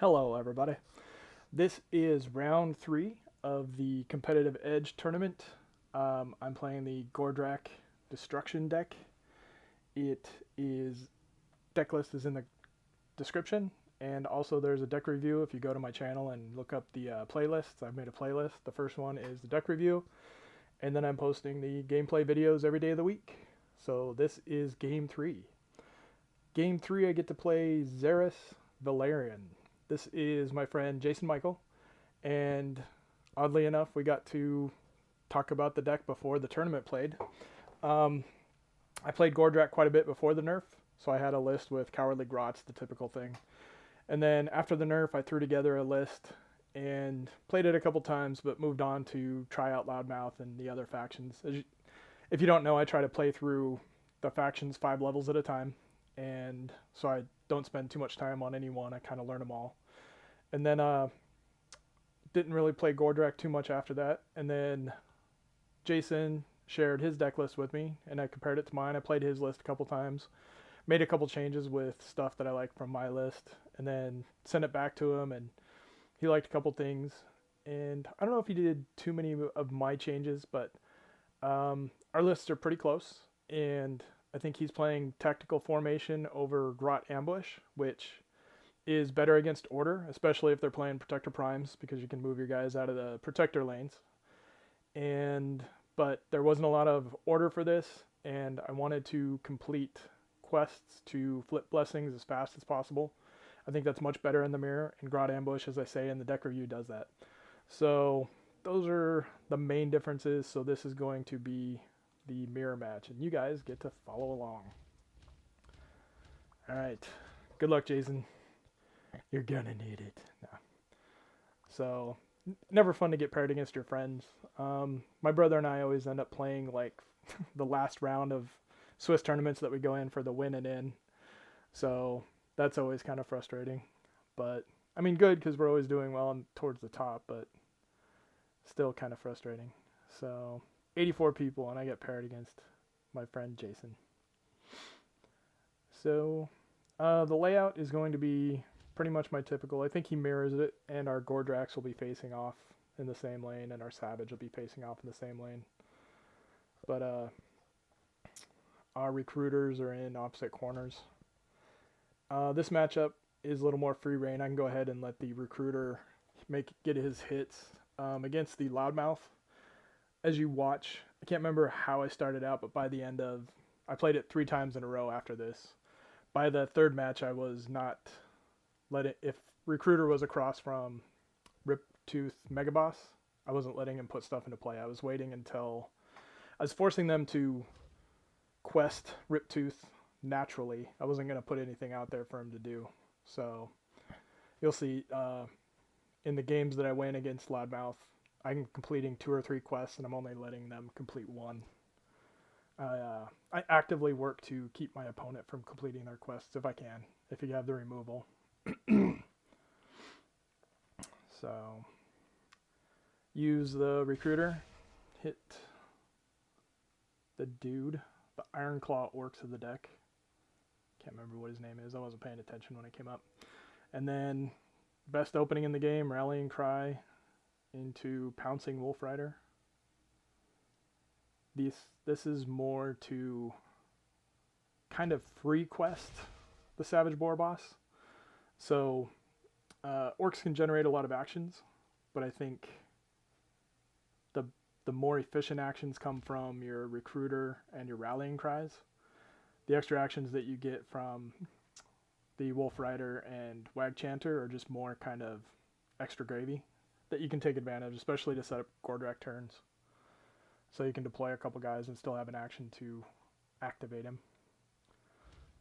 Hello, everybody. This is round 3 of the Competitive Edge tournament. I'm playing the Gordrakk Destruction deck. It is deck list is in the description, and also there's a deck review if you go to my channel and look up the playlists. I've made a playlist. The first one is the deck review, and then I'm posting the gameplay videos every day of the week. So this is game 3. Game 3, I get to play Xeris Valerian. This is my friend Jason Michael, and oddly enough, we got to talk about the deck before the tournament played. Um, I played Gordrakk quite a bit before the nerf, so I had a list with Cowardly Grots, the typical thing. And then after the nerf, I threw together a list and played it a couple times, but moved on to try out Loudmouth and the other factions. If you don't know, I try to play through the factions 5 levels at a time, and so I don't spend too much time on any one. I kind of learn them all. And then didn't really play Gordrakk too much after that. And then Jason shared his deck list with me, and I compared it to mine. I played his list a couple times, made a couple changes with stuff that I like from my list, and then sent it back to him, and he liked a couple things. And I don't know if he did too many of my changes, but our lists are pretty close, and I think he's playing Tactical Formation over Grot Ambush, which is better against Order, especially if they're playing Protector Primes, because you can move your guys out of the Protector lanes. But there wasn't a lot of Order for this, and I wanted to complete quests to flip blessings as fast as possible. I think that's much better in the mirror, and Grot Ambush, as I say in the deck review, does that. So those are the main differences. So this is going to be the mirror match, and you guys get to follow along. All right. Good luck, Jason. You're gonna need it. No. So, never fun to get paired against your friends. My brother and I always end up playing like the last round of Swiss tournaments that we go in for the win and in. So that's always kind of frustrating. But I mean, good because we're always doing well and towards the top, but still kind of frustrating. So 84 people, and I get paired against my friend Jason. So the layout is going to be pretty much my typical. I think he mirrors it, and our Gordrakks will be facing off in the same lane, and our Savage will be facing off in the same lane. But our recruiters are in opposite corners. This matchup is a little more free reign. I can go ahead and let the recruiter get his hits against the Loudmouth. As you watch, I can't remember how I started out, but by the end of, I played it 3 times in a row after this. By the third match, I was not if recruiter was across from Riptooth Megaboss, I wasn't letting him put stuff into play. I was waiting until I was forcing them to quest Riptooth naturally. I wasn't going to put anything out there for him to do. So you'll see in the games that I win against Loudmouth, I'm completing 2 or 3 quests, and I'm only letting them complete 1. I actively work to keep my opponent from completing their quests if I can, if you have the removal. So use the recruiter, hit the dude, the Ironclaw Orcs of the deck. Can't remember what his name is. I wasn't paying attention when it came up. And then best opening in the game, Rallying Cry into Pouncing Wolf Rider. This is more to kind of free quest the Savage Boar boss. So orcs can generate a lot of actions, but I think the more efficient actions come from your recruiter and your rallying cries. The extra actions that you get from the Wolf Rider and Wag Chanter are just more kind of extra gravy that you can take advantage, especially to set up Gordrakk turns. So you can deploy a couple guys and still have an action to activate him.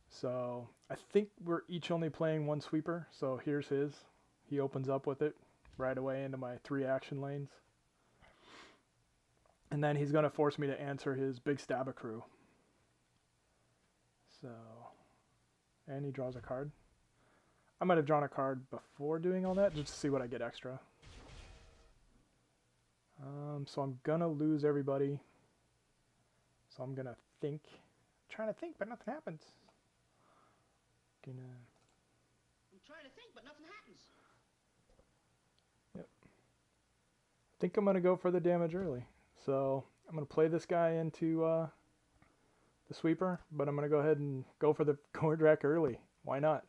So I think we're each only playing 1 sweeper. So here's his. He opens up with it right away into my 3 action lanes. And then he's going to force me to answer his Big Stabacrew. So, and he draws a card. I might have drawn a card before doing all that just to see what I get extra. So I'm going to lose everybody. So I'm going to think. I'm trying to think, but nothing happens. I'm trying to think, but nothing happens. think I'm going to go for the damage early. So I'm going to play this guy into the sweeper, but I'm going to go ahead and go for the Gordrakk early. Why not?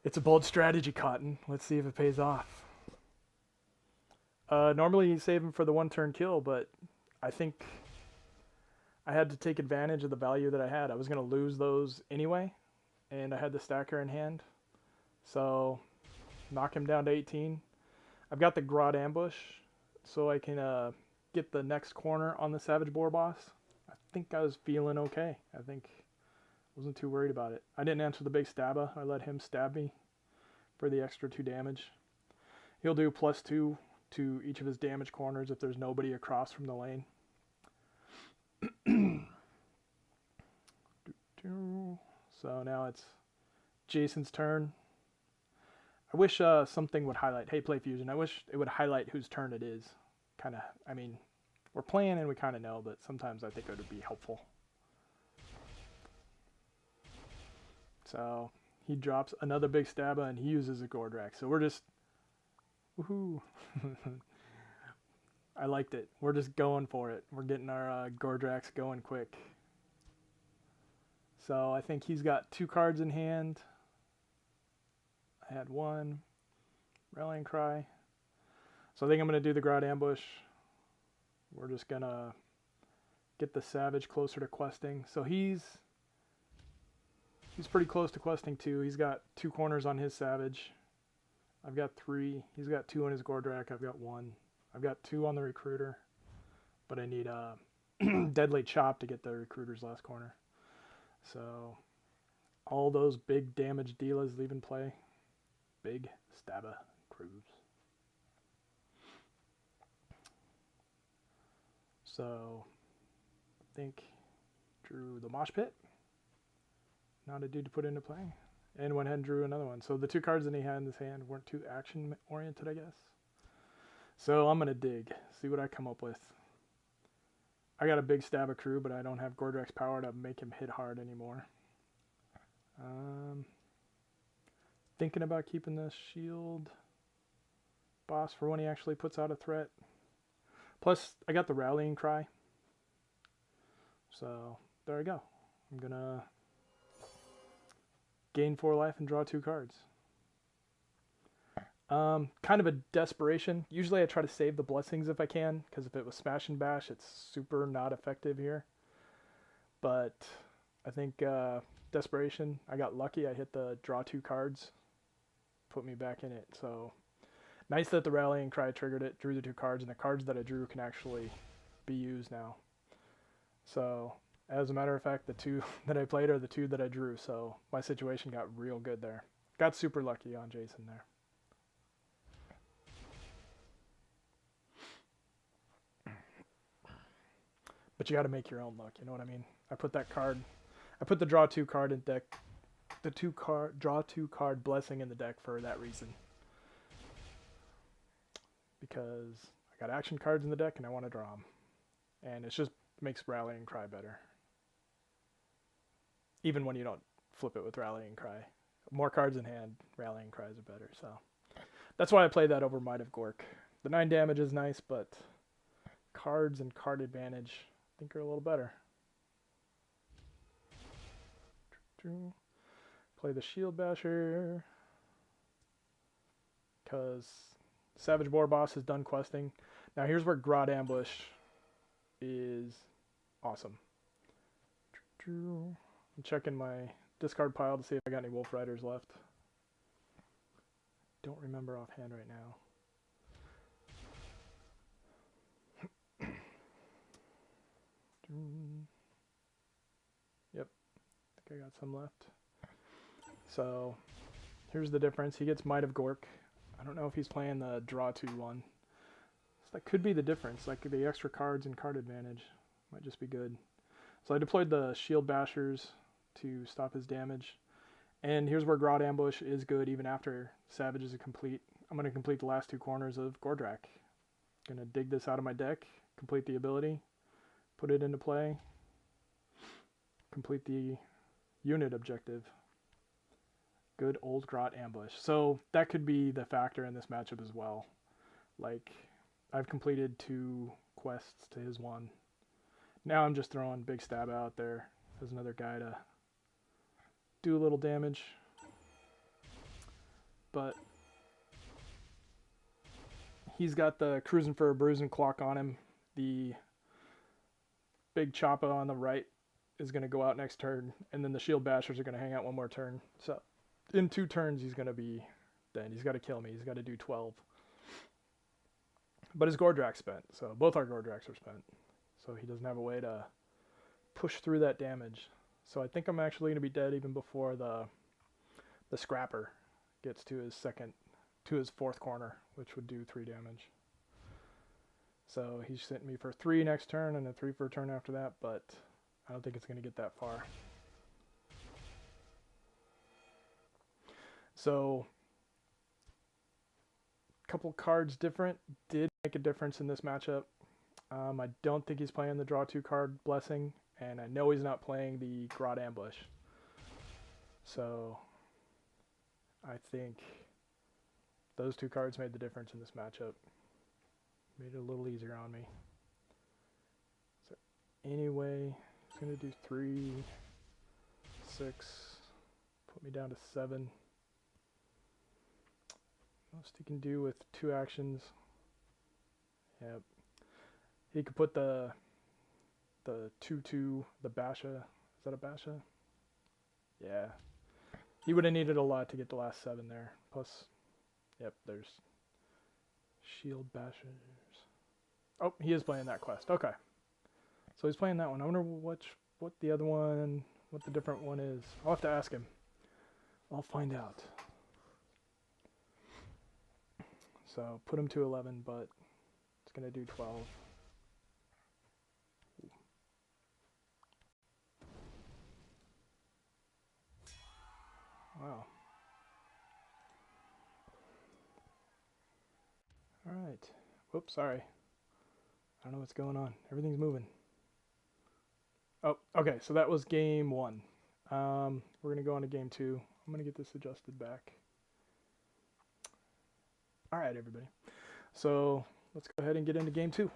It's a bold strategy, Cotton. Let's see if it pays off. Normally you save him for the one-turn kill, but I think I had to take advantage of the value that I had. I was going to lose those anyway, and I had the stacker in hand. So knock him down to 18. I've got the Grodd ambush, so I can get the next corner on the Savage Boar boss. I think I was feeling okay. I think I wasn't too worried about it. I didn't answer the big stabba. I let him stab me for the extra 2 damage. He'll do +2 to each of his damage corners if there's nobody across from the lane. So now it's Jason's turn. I wish something would highlight, hey, play Fusion. I wish it would highlight whose turn it is. Kind of, I mean, we're playing and we kind of know, but sometimes I think it would be helpful. So he drops another big stabba and he uses a Gordrakk. So we're just, woohoo. I liked it. We're just going for it. We're getting our Gordrakks going quick. So I think he's got 2 cards in hand. I had 1. Rallying Cry. So I think I'm going to do the Grodd ambush. We're just going to get the Savage closer to questing. So he's pretty close to questing too. He's got 2 corners on his Savage. I've got 3. He's got 2 on his Gordrakk. I've got 1. I've got 2 on the Recruiter. But I need a Deadly Chop to get the Recruiter's last corner. So all those big damage dealers leave in play. Big Stabba Cruz. So I think drew the Mosh Pit. Not a dude to put into play. And went ahead and drew another one. So the 2 cards that he had in his hand weren't too action oriented, I guess. So I'm going to dig. See what I come up with. I got a big Stabba Crew, but I don't have Gordrakk's power to make him hit hard anymore. Thinking about keeping this shield boss for when he actually puts out a threat. Plus, I got the Rallying Cry. So, there I go. I'm going to gain 4 life and draw 2 cards. Kind of a desperation. Usually I try to save the blessings if I can, because if it was Smash and Bash, it's super not effective here. But I think desperation, I got lucky. I hit the draw 2 cards, put me back in it. So nice that the Rallying Cry triggered it, drew the 2 cards, and the cards that I drew can actually be used now. So as a matter of fact, the 2 that I played are the 2 that I drew. So my situation got real good there. Got super lucky on Jason there. But you got to make your own luck, you know what I mean? I put that card, I put the draw 2 card in deck, the draw 2 card blessing in the deck for that reason. Because I got action cards in the deck and I want to draw them. And it just makes Rallying Cry better. Even when you don't flip it with Rallying Cry. More cards in hand, Rallying Cries are better, so. That's why I played that over Might of Gork. The 9 damage is nice, but cards and card advantage I think are a little better. Play the Shield Basher. Because Savage Boar boss is done questing. Now here's where Grodd Ambush is awesome. I'm checking my discard pile to see if I got any Wolf Riders left. Don't remember offhand right now. Yep, I think I got some left. So here's the difference. He gets Might of Gork. I don't know if he's playing the draw 2 one. So that could be the difference. Like the extra cards and card advantage might just be good. So I deployed the Shield Bashers to stop his damage. And here's where Grodd Ambush is good even after Savage is a complete. I'm going to complete the last 2 corners of Gordrakk. Going to dig this out of my deck, complete the ability, put it into play, complete the unit objective. Good old Grodd Ambush. So that could be the factor in this matchup as well. Like, I've completed 2 quests to his 1. Now I'm just throwing Big Stab out there as another guy to do a little damage. But he's got the Cruising for a Bruising clock on him. The Big Choppa on the right is going to go out next turn, and then the Shield Bashers are going to hang out 1 more turn. So in 2 turns, he's going to be dead. He's got to kill me. He's got to do 12. But his Gordrakk's spent, so both our Gordraks are spent. So he doesn't have a way to push through that damage. So I think I'm actually going to be dead even before the Scrapper gets to his 4th corner, which would do 3 damage. So he's sent me for 3 next turn and a 3 for a turn after that, but I don't think it's going to get that far. So a couple cards different did make a difference in this matchup. I don't think he's playing the draw 2 card Blessing, and I know he's not playing the Grot Ambush. So I think those 2 cards made the difference in this matchup. Made it a little easier on me. So anyway, he's going to do 3, 6, put me down to 7. Most he can do with 2 actions. Yep. He could put the 2/2, the Basha. Is that a Basha? Yeah. He would have needed a lot to get the last 7 there. Plus, yep, there's Shield Bashers. Oh, he is playing that quest. Okay. So he's playing that one. I wonder what the other one, what the different one is. I'll have to ask him. I'll find out. So put him to 11, but it's going to do 12. Wow. All right. Whoops, sorry. I don't know what's going on. Everything's moving. Oh, okay, so that was game 1. We're going to go on to game 2. I'm going to get this adjusted back. All right, everybody. So let's go ahead and get into game 2.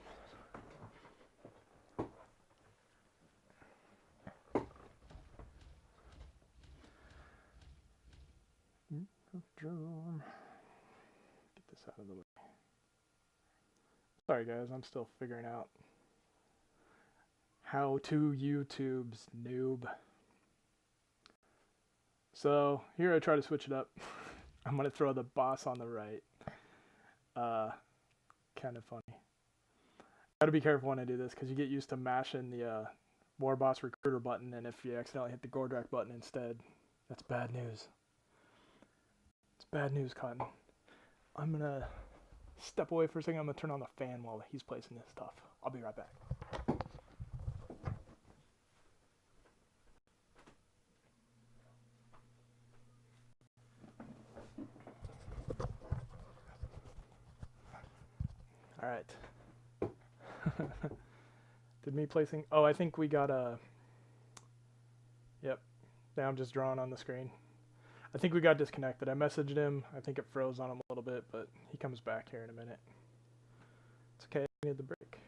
Get this out of the way. Sorry, guys. I'm still figuring out how to YouTube's noob. So here I try to switch it up. I'm going to throw the boss on the right. Kind of funny. Gotta be careful when I do this because you get used to mashing the War Boss Recruiter button, and if you accidentally hit the Gordrakk button instead, that's bad news. It's bad news, Cotton. I'm gonna step away for a second. I'm gonna turn on the fan while he's placing this stuff. I'll be right back. All right. Did me placing... Oh, I think we got a... Yep. Now I'm just drawing on the screen. I think we got disconnected. I messaged him. I think it froze on him a little bit, but he comes back here in a minute. It's okay. I need the break.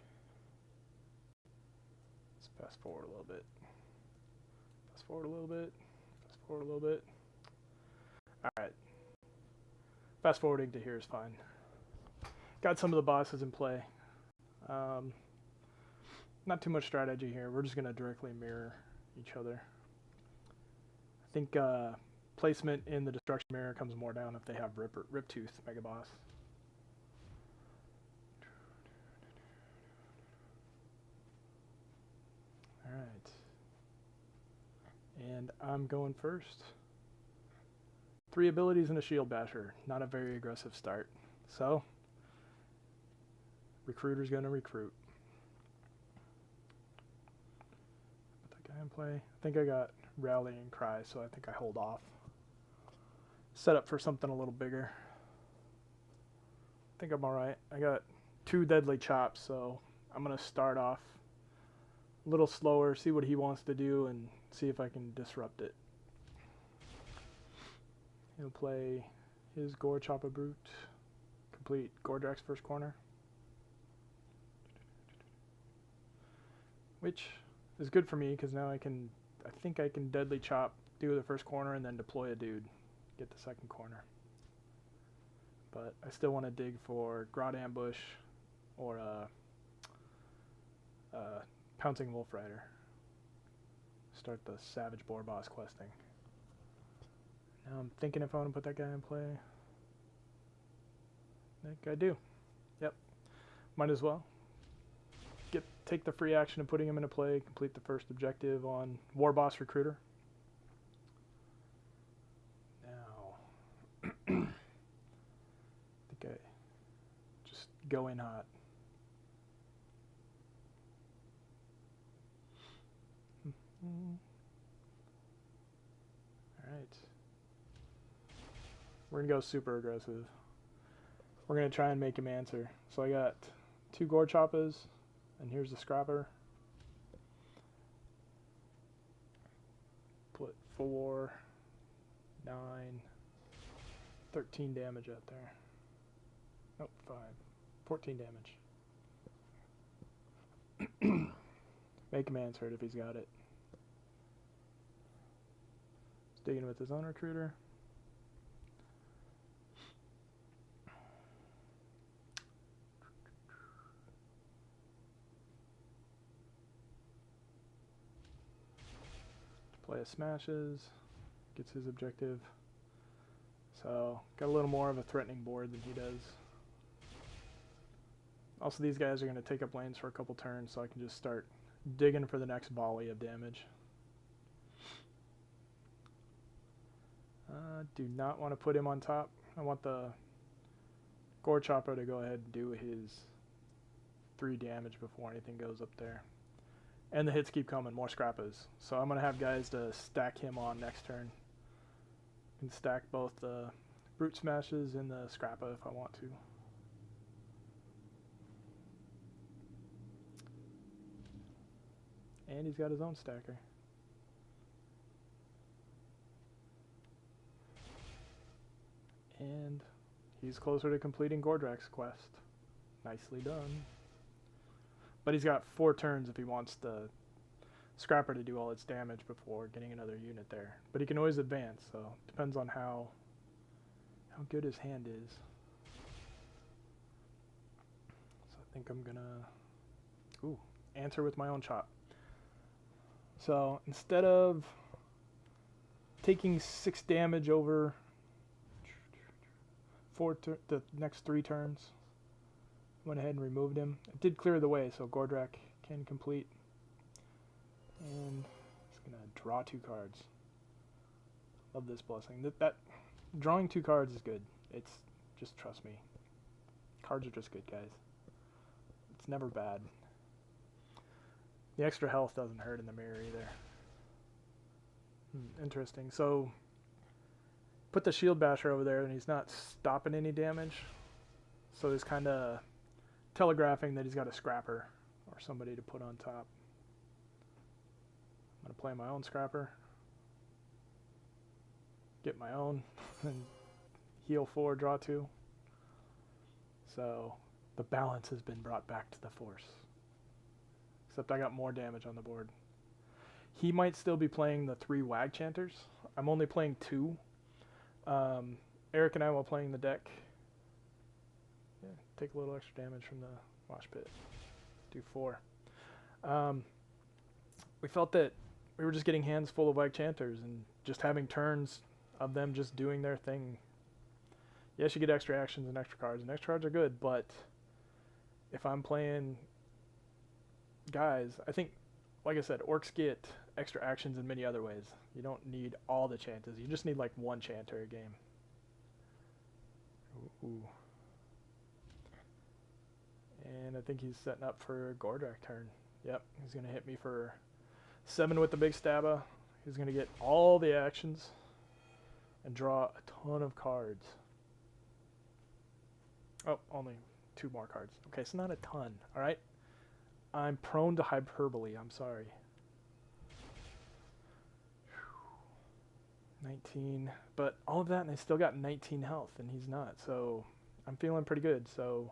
Let's fast forward a little bit. Fast forward a little bit. Fast forward a little bit. All right. Fast forwarding to here is fine. Got some of the bosses in play. Not too much strategy here. We're just going to directly mirror each other. I think placement in the Destruction Mirror comes more down if they have Riptooth Mega Boss. Alright. And I'm going first. 3 abilities and a Shield Basher. Not a very aggressive start. So, Recruiter's going to recruit. Put that guy in play. I think I got Rally and Cry, so I think I hold off. Set up for something a little bigger. I think I'm alright. I got 2 Deadly Chops, so I'm going to start off a little slower, see what he wants to do, and see if I can disrupt it. He'll play his Gore Choppa Brute. Complete Gordrakk's first corner. which is good for me because now I think I can deadly chop, do the first corner, and then deploy a dude, get the second corner. But I still want to dig for Grot Ambush or Pouncing Wolf Rider. Start the Savage Boar Boss questing. Now I'm thinking if I want to put that guy in play. I think I do. Yep. Might as well. Take the free action of putting him into play, complete the first objective on War Boss Recruiter. Now, I think I just go in hot. Alright. We're going to go super aggressive. We're going to try and make him answer. So I got 2 Gore Choppas, and here's the Scrapper. Put 4, 9, 13 damage out there. Nope, 5. 14 damage. Make him answer it if he's got it. He's digging with his own recruiter. Play smashes, gets his objective. So, got a little more of a threatening board than he does. Also, these guys are going to take up lanes for a couple turns, so I can just start digging for the next volley of damage. Do not want to put him on top. I want the Gore Chopper to go ahead and do his 3 damage before anything goes up there. And the hits keep coming, more Scrappas. So I'm going to have guys to stack him on next turn. I can stack both the Brute Smashes and the Scrappa if I want to. And he's got his own stacker. And he's closer to completing Gordrakk's quest. Nicely done. But he's got 4 turns if he wants the Scrapper to do all its damage before getting another unit there. But he can always advance, so it depends on how good his hand is. So I think I'm gonna answer with my own chop. So instead of taking 6 damage over the next 3 turns, went ahead and removed him. It did clear the way, so Gordrakk can complete. And he's going to draw 2 cards. Love this blessing. That drawing 2 cards is good. It's just, trust me. Cards are just good, guys. It's never bad. The extra health doesn't hurt in the mirror either. Interesting. So, put the Shield Basher over there, and he's not stopping any damage. So he's kind of telegraphing that he's got a Scrapper or somebody to put on top. I'm going to play my own Scrapper. Get my own. And heal 4, draw 2. So the balance has been brought back to the Force. Except I got more damage on the board. He might still be playing the 3 Wag Chanters. I'm only playing 2. Eric and I, while playing the deck, take a little extra damage from the Wash Pit. Do 4. We felt that we were just getting hands full of Wag Chanters and just having turns of them just doing their thing. Yes, you get extra actions and extra cards are good, but if I'm playing guys, I think, like I said, orcs get extra actions in many other ways. You don't need all the chances. You just need like 1 chanter a game. Ooh. And I think he's setting up for a Gordrakk turn. Yep, he's going to hit me for 7 with the big stabba. He's going to get all the actions and draw a ton of cards. Oh, only 2 more cards. Okay, so not a ton, all right? I'm prone to hyperbole. I'm sorry. 19. But all of that, and I still got 19 health, and he's not. So I'm feeling pretty good. So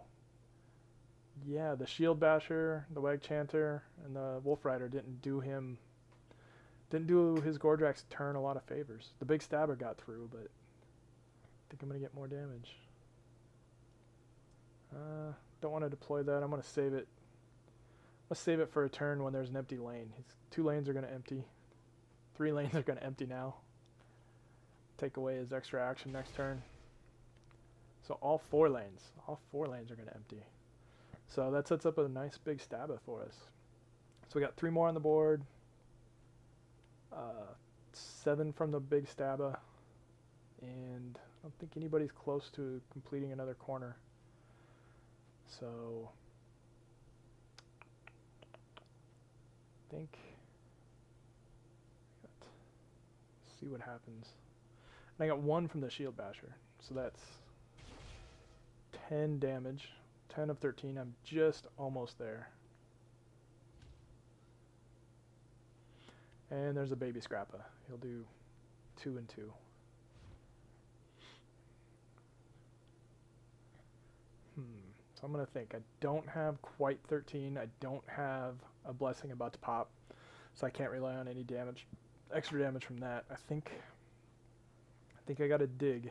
Yeah, the Shield Basher, the Wag Chanter, and the Wolf Rider didn't do his Gordrakk's turn a lot of favors. The big stabber got through, but I think I'm gonna get more damage. Don't want to deploy that. I'm gonna save it. Let's save it for a turn when there's an empty lane. His 2 lanes are gonna empty. 3 lanes are gonna empty now. Take away his extra action next turn. So all 4 lanes are gonna empty. So that sets up a nice big stabba for us. So we got 3 more on the board. 7 from the big stabba, and I don't think anybody's close to completing another corner. So I think let's see what happens. And I got 1 from the Shield Basher, so that's 10 damage. 10 of 13. I'm just almost there. And there's a baby Scrappa. He'll do 2 and 2. So I'm going to think. I don't have quite 13. I don't have a Blessing about to pop. So I can't rely on any damage, extra damage from that. I think I got to dig.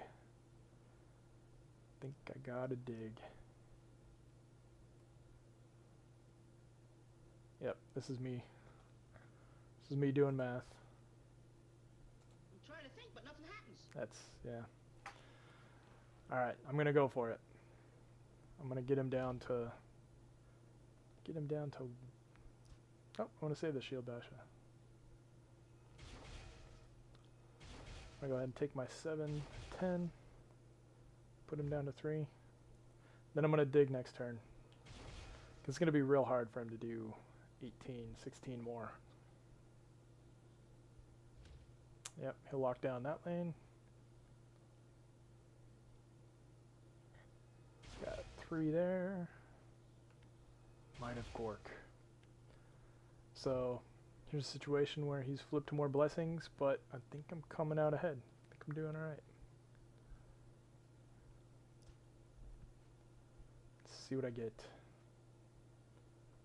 Yep, this is me. This is me doing math. I'm trying to think, but nothing happens. That's, yeah. Alright, I'm going to go for it. I'm going to get him down to... Oh, I want to save the Shield Basha. I'm going to go ahead and take my 7, 10. Put him down to 3. Then I'm going to dig next turn. It's going to be real hard for him to do 18, 16 more. Yep, he'll lock down that lane. He's got 3 there. Might have Gork. So here's a situation where he's flipped to more blessings, but I think I'm coming out ahead. I think I'm doing alright. Let's see what I get.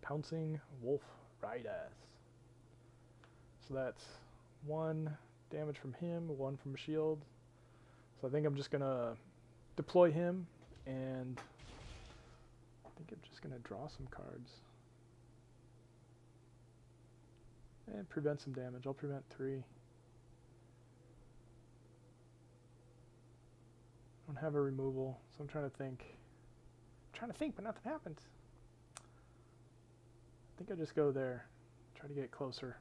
Pouncing Wolf Rider. So that's 1 damage from him, 1 from a shield. So I think I'm just gonna deploy him, and I think I'm just gonna draw some cards and prevent some damage. I'll prevent 3. I don't have a removal, so I'm trying to think. But nothing happens. I think I just go there, try to get closer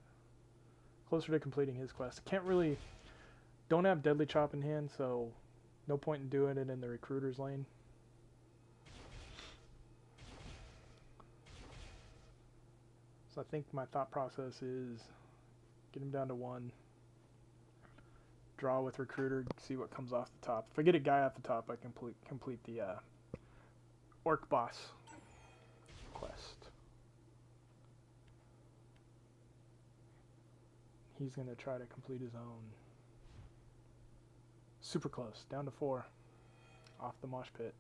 to completing his quest. Don't have Deadly Chop in hand, so no point in doing it in the recruiter's lane. So I think my thought process is get him down to 1, draw with recruiter, see what comes off the top. If I get a guy off the top, I complete the Orc Boss quest. He's going to try to complete his own. Super close, down to 4, off the mosh pit.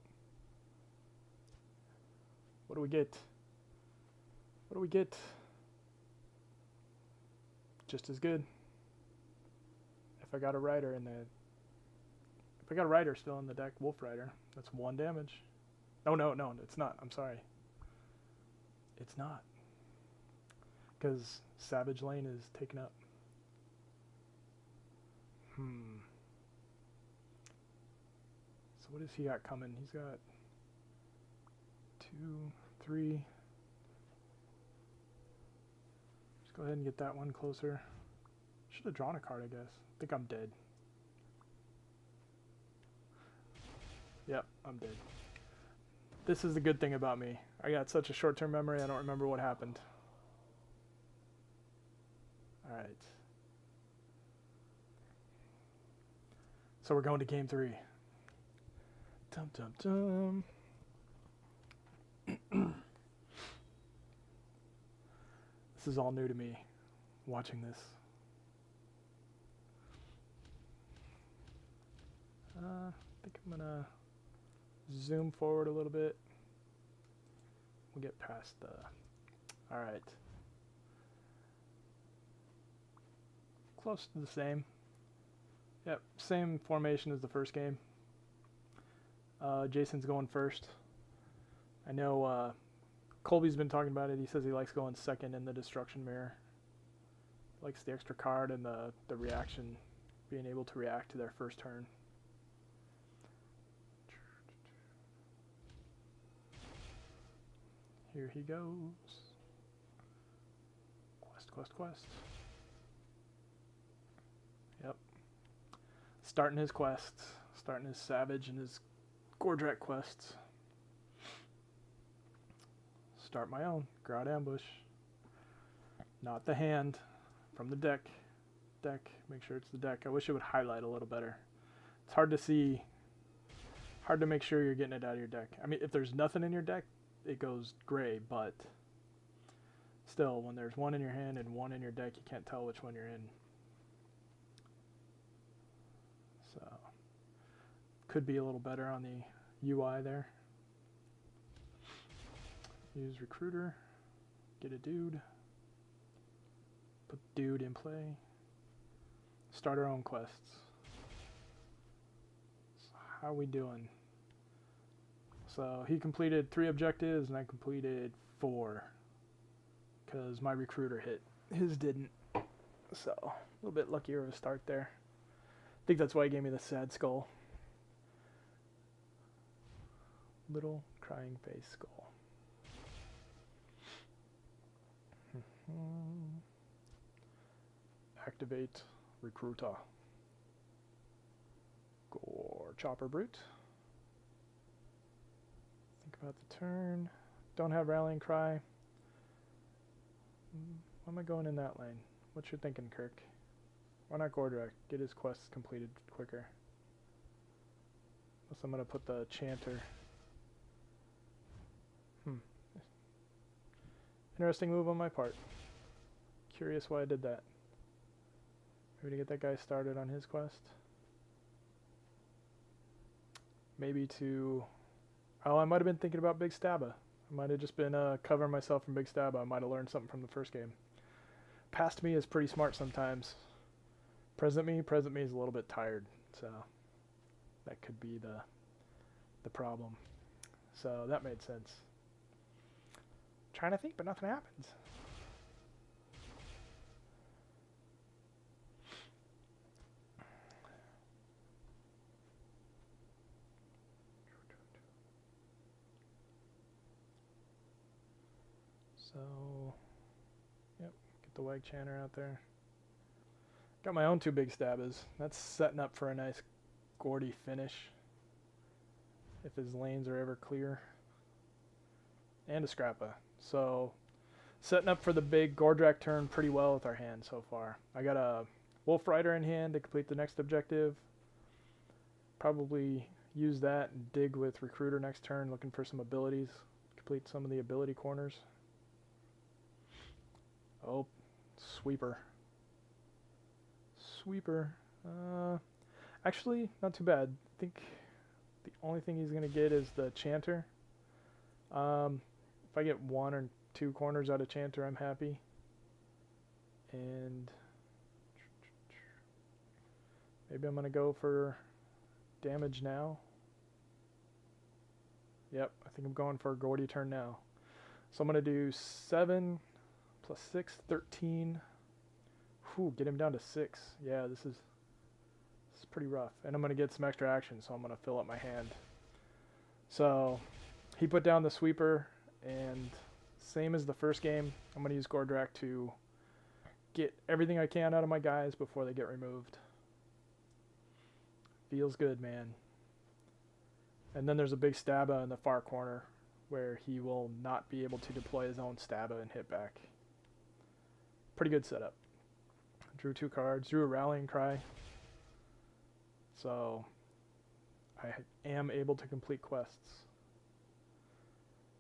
What do we get? Just as good. If I got a rider still in the deck, Wolf Rider, that's 1 damage. No, it's not. I'm sorry. It's not. Because Savage Lane is taken up. So what does he got coming? He's got 2, 3. Just go ahead and get that one closer. Should have drawn a card, I guess. I think I'm dead. Yep, I'm dead. This is the good thing about me. I got such a short-term memory, I don't remember what happened. Alright. So we're going to game 3. Dum dum dum. This is all new to me, watching this. I think I'm gonna zoom forward a little bit. we'll get past the... Alright. Close to the same. Yep, same formation as the first game. Jason's going first. I know Colby's been talking about it. He says he likes going second in the destruction mirror. Likes the extra card and the reaction, being able to react to their first turn. Here he goes. Quest. Yep. Starting his quests. Starting his Savage and his Gordrakk quests. Start my own. Grout Ambush. Not the hand. From the deck. Make sure it's the deck. I wish it would highlight a little better. It's hard to see. Hard to make sure you're getting it out of your deck. I mean, if there's nothing in your deck, it goes gray, but still, when there's one in your hand and one in your deck, you can't tell which one you're in. So, could be a little better on the UI there. Use Recruiter. Get a dude. Put dude in play. Start our own quests. So how are we doing? So he completed 3 objectives and I completed 4. Because my recruiter hit. His didn't. So, a little bit luckier of a start there. I think that's why he gave me the sad skull. Little crying face skull. Activate Recruiter. Gore Chopper Brute. Think about the turn. Don't have Rallying Cry. Why am I going in that lane? What you thinking, Kirk? Why not Gordrakk? Get his quests completed quicker. Unless I'm going to put the Chanter. Interesting move on my part. Curious why I did that. Maybe to get that guy started on his quest. Maybe to... Oh, I might have been thinking about Big Stabba. I might have just been covering myself from Big Stabba. I might have learned something from the first game. Past me is pretty smart sometimes. Present me is a little bit tired. So that could be the problem. So that made sense. Trying to think, but nothing happens. So, yep, get the Wag Chanter out there. Got my own 2 Big Stabbas. That's setting up for a nice Gordy finish. If his lanes are ever clear. And a Scrappa. So, setting up for the big Gordrakk turn pretty well with our hand so far. I got a Wolf Rider in hand to complete the next objective. Probably use that and dig with Recruiter next turn, looking for some abilities. Complete some of the ability corners. Oh, Sweeper. Actually, not too bad. I think the only thing he's going to get is the Chanter. If I get 1 or 2 corners out of Chanter, I'm happy. And maybe I'm going to go for damage now. Yep, I think I'm going for a Gordy turn now. So I'm going to do 7 plus 6, 13. Whew, get him down to 6. Yeah, this is pretty rough. And I'm going to get some extra action, so I'm going to fill up my hand. So he put down the Sweeper, and same as the first game, I'm going to use Gordrakk to get everything I can out of my guys before they get removed. Feels good, man. And then there's a big Stabba in the far corner where he will not be able to deploy his own Stabba and hit back. Pretty good setup. Drew 2 cards, drew a Rallying Cry. So I am able to complete quests.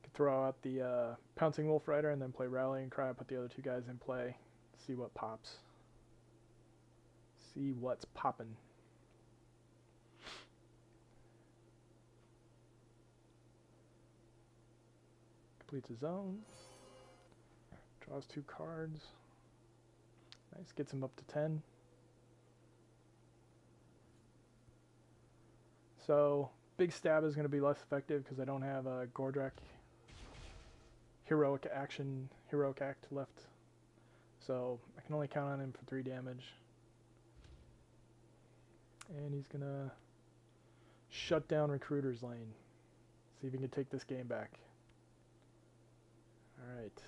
Could throw out the Pouncing Wolf Rider and then play Rallying Cry, put the other 2 guys in play, see what pops. See what's poppin'. Completes his own. Draws 2 cards. Nice, gets him up to 10. So, big stab is going to be less effective because I don't have a Gordrakk heroic act left. So, I can only count on him for 3 damage. And he's going to shut down Recruiter's Lane. See if he can take this game back. Alright.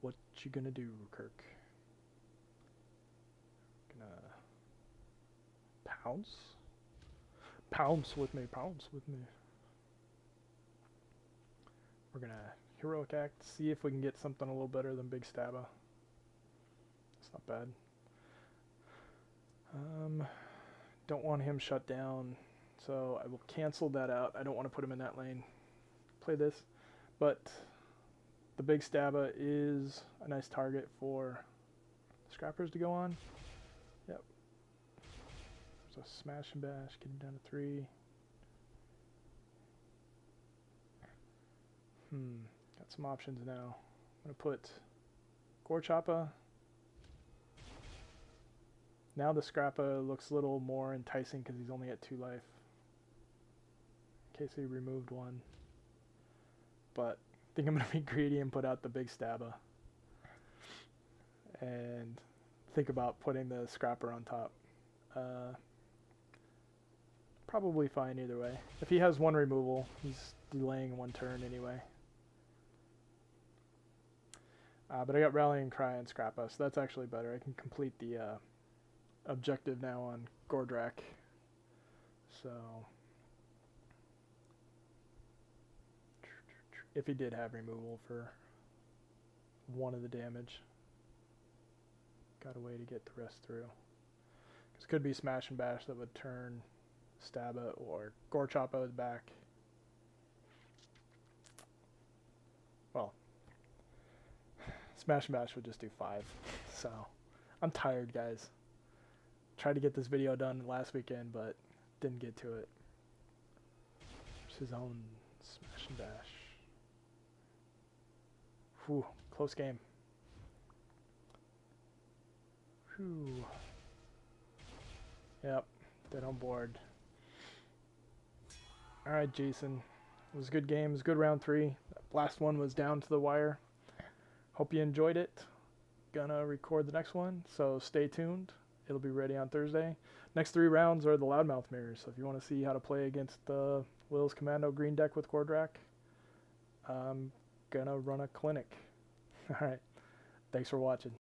What you gonna do, Kirk? Gonna pounce? Pounce with me, pounce with me. We're gonna heroic act, see if we can get something a little better than Big Stabba. It's not bad. Don't want him shut down, so I will cancel that out. I don't want to put him in that lane. Play this, but the Big Stabba is a nice target for Scrappers to go on. Yep. So smash and bash, get him down to 3. Got some options now. I'm gonna put Gorchappa. Now the Scrappa looks a little more enticing because he's only at 2 life. In case he removed 1. But I think I'm going to be greedy and put out the Big Stabba. And think about putting the Scrapper on top. Probably fine either way. If he has 1 removal, he's delaying 1 turn anyway. But I got Rallying Cry and Scrappa, so that's actually better. I can complete the objective now on Gordrakk. So if he did have removal for 1 of the damage, got a way to get the rest through. Because it could be Smash and Bash that would turn Stabba, or Gorchappa is back. Well, Smash and Bash would just do 5. So I'm tired, guys. Tried to get this video done last weekend, but didn't get to it. There's his own Smash and Bash. Whew, close game. Whew. Yep, dead on board. Alright, Jason. It was a good game. It was a good round 3. Last one was down to the wire. Hope you enjoyed it. Gonna record the next one, so stay tuned. It'll be ready on Thursday. Next 3 rounds are the Loudmouth Mirrors, so if you want to see how to play against the Will's Commando Green deck with Gordrakk, I'm gonna run a clinic. Alright, thanks for watching.